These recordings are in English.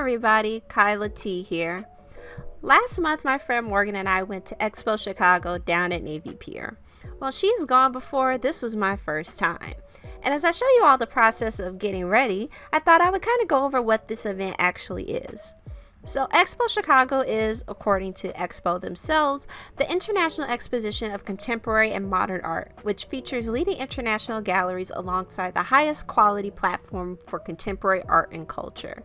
everybody, KylaTea here. Last month, my friend Morgan and I went to EXPO Chicago down at Navy Pier. Well, she's gone before, this was my first time. And as I show you all the process of getting ready, I thought I would kind of go over what this event actually is. So EXPO Chicago is, according to EXPO themselves, the International Exposition of Contemporary and Modern Art, which features leading international galleries alongside the highest quality platform for contemporary art and culture.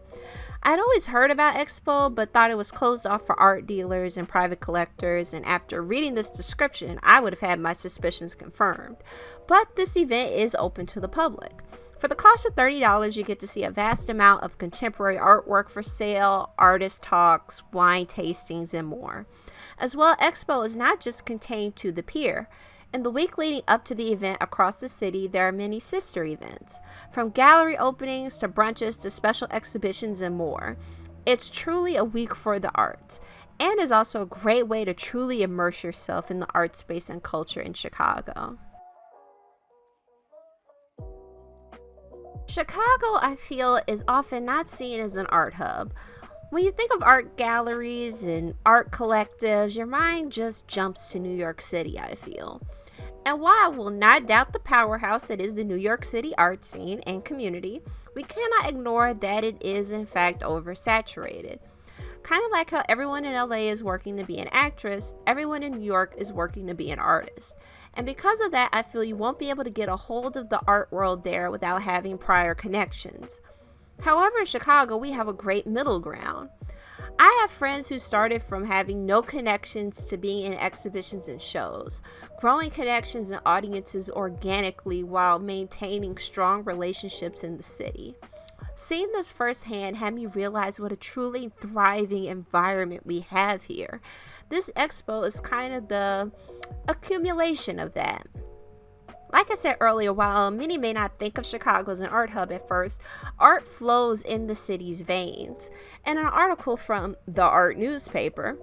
I'd always heard about EXPO, but thought it was closed off for art dealers and private collectors, and after reading this description, I would have had my suspicions confirmed. But this event is open to the public. For the cost of $30, you get to see a vast amount of contemporary artwork for sale, artist talks, wine tastings, and more. As well, EXPO is not just contained to the pier. In the week leading up to the event across the city, there are many sister events, from gallery openings to brunches to special exhibitions and more. It's truly a week for the arts, and is also a great way to truly immerse yourself in the art space and culture in Chicago. Chicago, I feel, is often not seen as an art hub. When you think of art galleries and art collectives, your mind just jumps to New York City, I feel. And while I will not doubt the powerhouse that is the New York City art scene and community, we cannot ignore that it is in fact oversaturated. Kind of like how everyone in LA is working to be an actress, everyone in New York is working to be an artist. And because of that, I feel you won't be able to get a hold of the art world there without having prior connections. However, in Chicago, we have a great middle ground. I have friends who started from having no connections to being in exhibitions and shows, growing connections and audiences organically while maintaining strong relationships in the city. Seeing this firsthand had me realize what a truly thriving environment we have here. This expo is kind of the accumulation of that. Like I said earlier, while many may not think of Chicago as an art hub at first, art flows in the city's veins. In an article from the Art newspaper,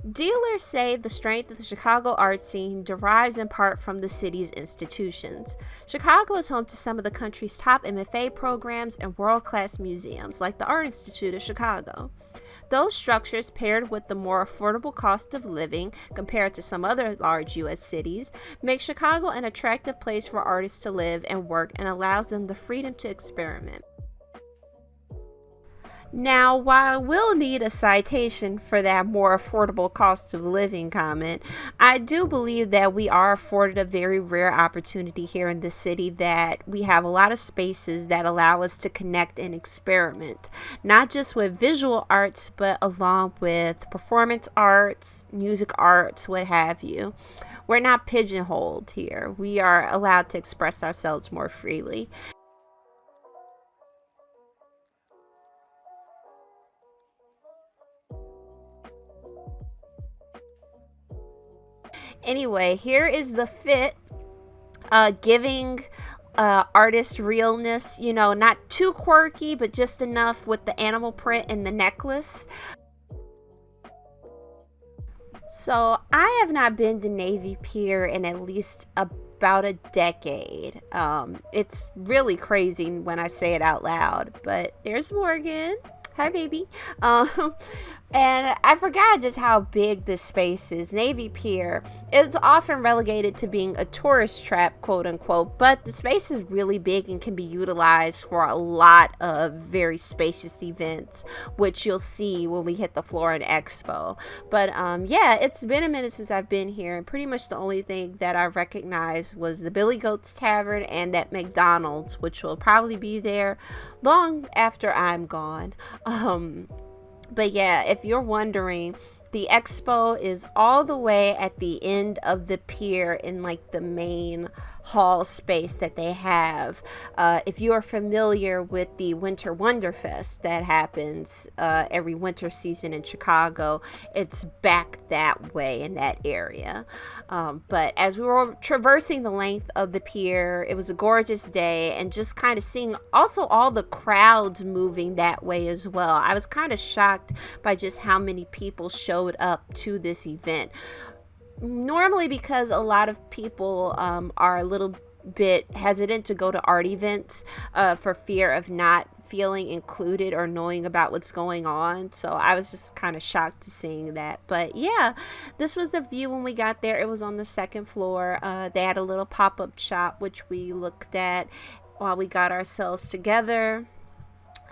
dealers say the strength of the Chicago art scene derives in part from the city's institutions. Chicago is home to some of the country's top MFA programs and world-class museums, like the Art Institute of Chicago. Those structures, paired with the more affordable cost of living compared to some other large U.S. cities, make Chicago an attractive place for artists to live and work and allows them the freedom to experiment. Now, while I will need a citation for that more affordable cost of living comment, I do believe that we are afforded a very rare opportunity here in the city, that we have a lot of spaces that allow us to connect and experiment, not just with visual arts, but along with performance arts, music arts, what have you. We're not pigeonholed here. We are allowed to express ourselves more freely. Anyway, here is the fit, giving artist realness, not too quirky, but just enough with the animal print and the necklace. So I have not been to Navy Pier in at least about a decade. It's really crazy when I say it out loud, but there's Morgan. Hi, baby. And I forgot just how big this space is. Navy Pier is often relegated to being a tourist trap, quote unquote, but the space is really big and can be utilized for a lot of very spacious events, which you'll see when we hit the floor in Expo. But yeah, it's been a minute since I've been here, and pretty much the only thing that I recognized was the Billy Goat's Tavern and that McDonald's, which will probably be there long after I'm gone. But yeah, if you're wondering, the expo is all the way at the end of the pier in like the main hall space that they have. If you are familiar with the Winter Wonderfest that happens every winter season in Chicago, it's back that way in that area. But as we were traversing the length of the pier, it was a gorgeous day, and just kind of seeing also all the crowds moving that way as well. I was kind of shocked by just how many people showed up to this event. Normally, because a lot of people are a little bit hesitant to go to art events for fear of not feeling included or knowing about what's going on. So I was just kind of shocked to seeing that. But yeah, this was the view when we got there. It was on the second floor. They had a little pop-up shop which we looked at while we got ourselves together.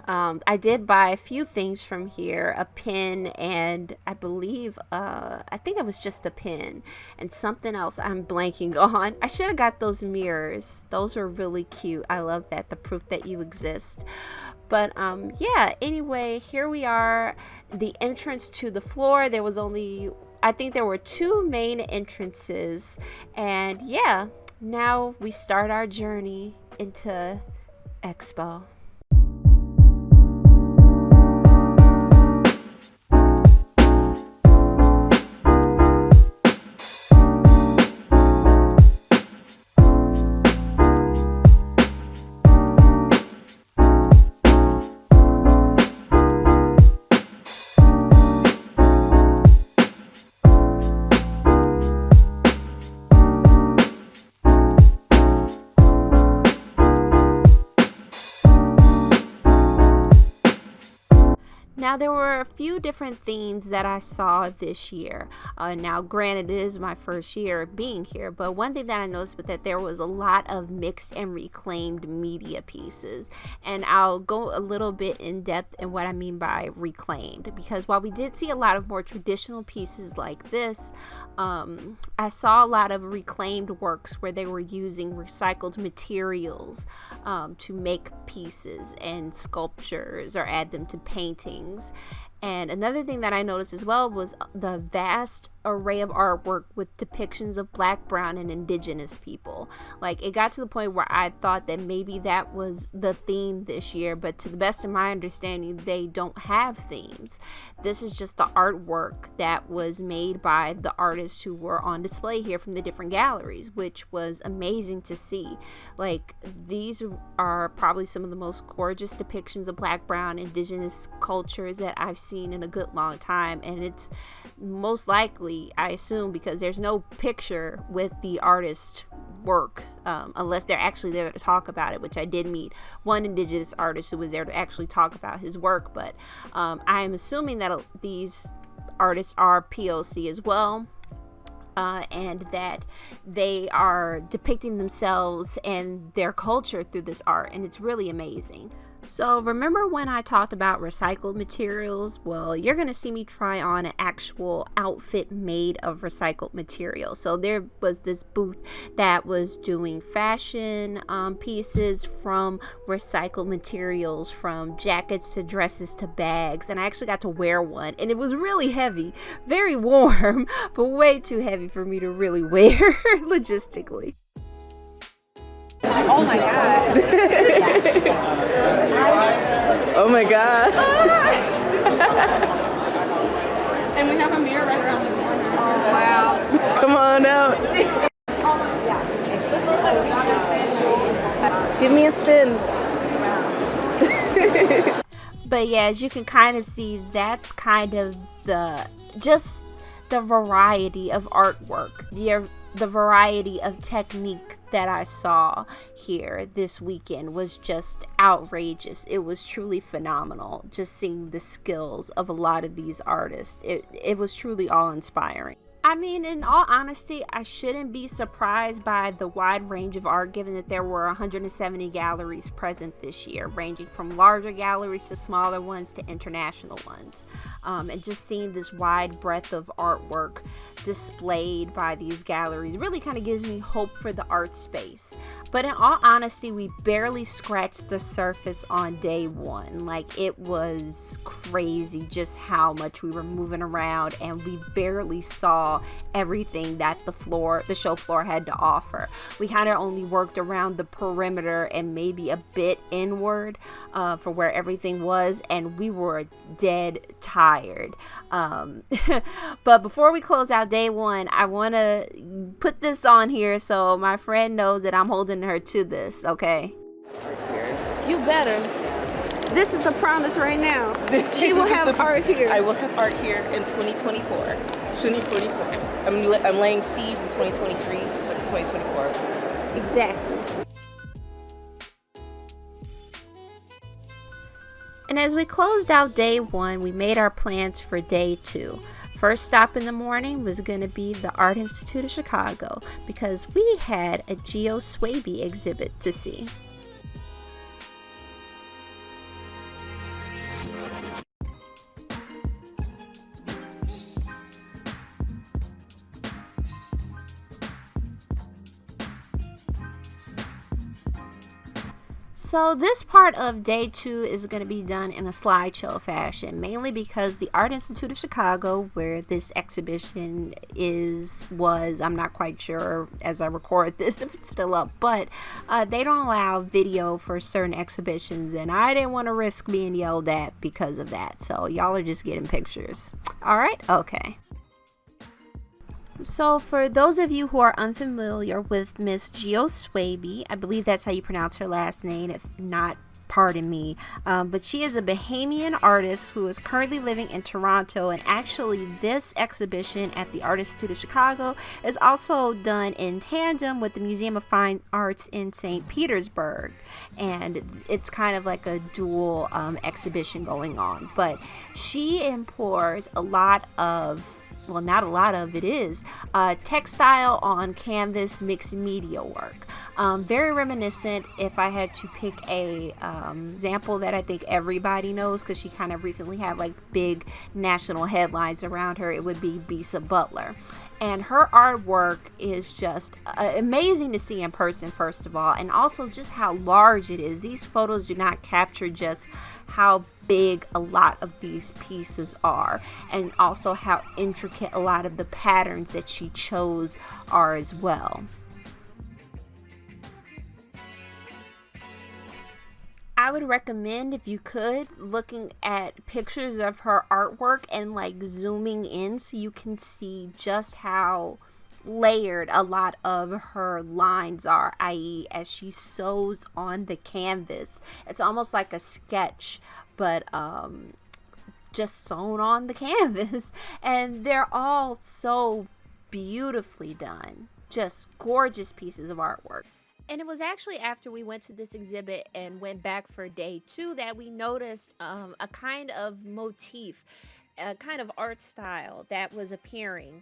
I did buy a few things from here, a pin, and I believe, I think it was just a pin and something else I'm blanking on. I should have got those mirrors. Those were really cute. I love that, the proof that you exist. But yeah, anyway, here we are. The entrance to the floor, there was only, I think there were 2 main entrances. And yeah, now we start our journey into EXPO. Now, there were a few different themes that I saw this year. Now, granted, it is my first year being here, but one thing that I noticed was that there was a lot of mixed and reclaimed media pieces. And I'll go a little bit in depth in what I mean by reclaimed, because while we did see a lot of more traditional pieces like this, I saw a lot of reclaimed works where they were using recycled materials to make pieces and sculptures or add them to paintings. And another thing that I noticed as well was the vast array of artwork with depictions of Black, brown, and indigenous people. Like, it got to the point where I thought that maybe that was the theme this year, but to the best of my understanding, they don't have themes. This is just the artwork that was made by the artists who were on display here from the different galleries, which was amazing to see. Like, these are probably some of the most gorgeous depictions of Black, brown, indigenous cultures that I've seen in a good long time, and it's most likely, I assume, because there's no picture with the artist work, unless they're actually there to talk about it, which I did meet one indigenous artist who was there to actually talk about his work. But I'm assuming that these artists are POC as well, and that they are depicting themselves and their culture through this art, and it's really amazing. So remember when I talked about recycled materials? Well, you're going to see me try on an actual outfit made of recycled materials. So there was this booth that was doing fashion pieces from recycled materials, from jackets to dresses to bags. And I actually got to wear one, and it was really heavy, very warm, but way too heavy for me to really wear logistically. Oh my god. Oh my god. And we have a mirror right around the corner. Oh wow. Come on out. Give me a spin. But yeah, as you can kind of see, that's kind of the variety of artwork, the variety of technique that I saw here this weekend was just outrageous. It was truly phenomenal, just seeing the skills of a lot of these artists. It was truly awe-inspiring. I mean, in all honesty, I shouldn't be surprised by the wide range of art, given that there were 170 galleries present this year, ranging from larger galleries to smaller ones to international ones. And just seeing this wide breadth of artwork displayed by these galleries really kind of gives me hope for the art space. But in all honesty, we barely scratched the surface on day one. Like, it was crazy just how much we were moving around, and we barely saw everything that the show floor had to offer. We kind of only worked around the perimeter and maybe a bit inward for where everything was, and we were dead tired. But before we close out day one, I want to put this on here so my friend knows that I'm holding her to this, okay? You better. This is the promise right now. She will have art here. I will have art here in 2024. 2044. I'm laying seeds in 2023, but 2024. Exactly. And as we closed out day 1, we made our plans for day 2. First stop in the morning was going to be the Art Institute of Chicago because we had a Geo Swaby exhibit to see. So this part of day 2 is going to be done in a slideshow fashion, mainly because the Art Institute of Chicago, where this exhibition was, I'm not quite sure as I record this if it's still up, but they don't allow video for certain exhibitions, and I didn't want to risk being yelled at because of that. So y'all are just getting pictures. All right? Okay. So for those of you who are unfamiliar with Miss Geo Swaby, I believe that's how you pronounce her last name, if not, pardon me, but she is a Bahamian artist who is currently living in Toronto, and actually this exhibition at the Art Institute of Chicago is also done in tandem with the Museum of Fine Arts in St. Petersburg, and it's kind of like a dual exhibition going on. But she implores a lot of, well, not a lot of, it is textile on canvas mixed media work. Very reminiscent, if I had to pick a example that I think everybody knows, because she kind of recently had like big national headlines around her, it would be Bisa Butler. And her artwork is just amazing to see in person, first of all, and also just how large it is. These photos do not capture just how big a lot of these pieces are, and also how intricate a lot of the patterns that she chose are as well. I would recommend, if you could, looking at pictures of her artwork and like zooming in so you can see just how layered a lot of her lines are, i.e. as she sews on the canvas. It's almost like a sketch, but just sewn on the canvas, and they're all so beautifully done. Just gorgeous pieces of artwork. And it was actually after we went to this exhibit and went back for day 2 that we noticed a kind of motif, a kind of art style that was appearing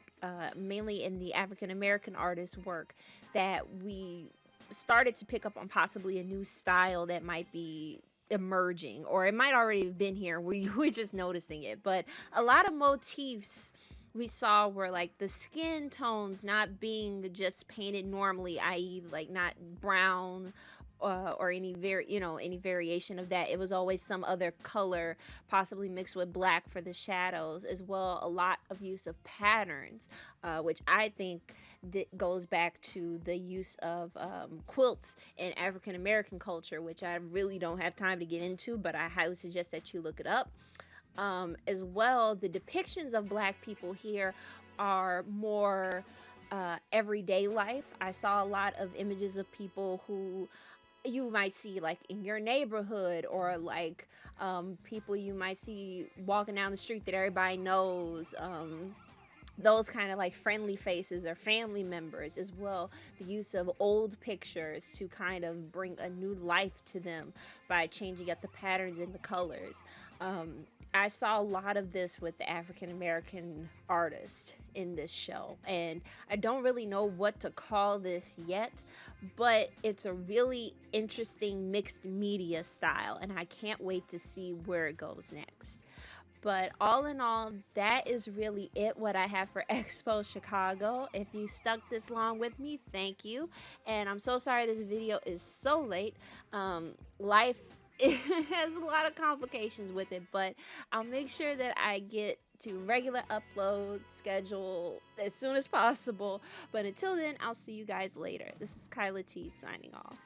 mainly in the African American artist's work, that we started to pick up on possibly a new style that might be emerging, or it might already have been here. We were just noticing it. But a lot of motifs we saw were like the skin tones not being just painted normally, i.e. like not brown or any any variation of that. It was always some other color, possibly mixed with black for the shadows, as well. A lot of use of patterns, which I think goes back to the use of quilts in African American culture, which I really don't have time to get into, but I highly suggest that you look it up. As well, the depictions of Black people here are more everyday life. I saw a lot of images of people who you might see like in your neighborhood, or like people you might see walking down the street that everybody knows. Those kind of like friendly faces or family members, as well. The use of old pictures to kind of bring a new life to them by changing up the patterns and the colors. I saw a lot of this with the African American artist in this show, and I don't really know what to call this yet, but it's a really interesting mixed media style, and I can't wait to see where it goes next. But all in all, that is really what I have for Expo Chicago. If you stuck this long with me, thank you. And I'm so sorry this video is so late. Life has a lot of complications with it, but I'll make sure that I get to regular upload schedule as soon as possible. But until then, I'll see you guys later. This is KylaTea signing off.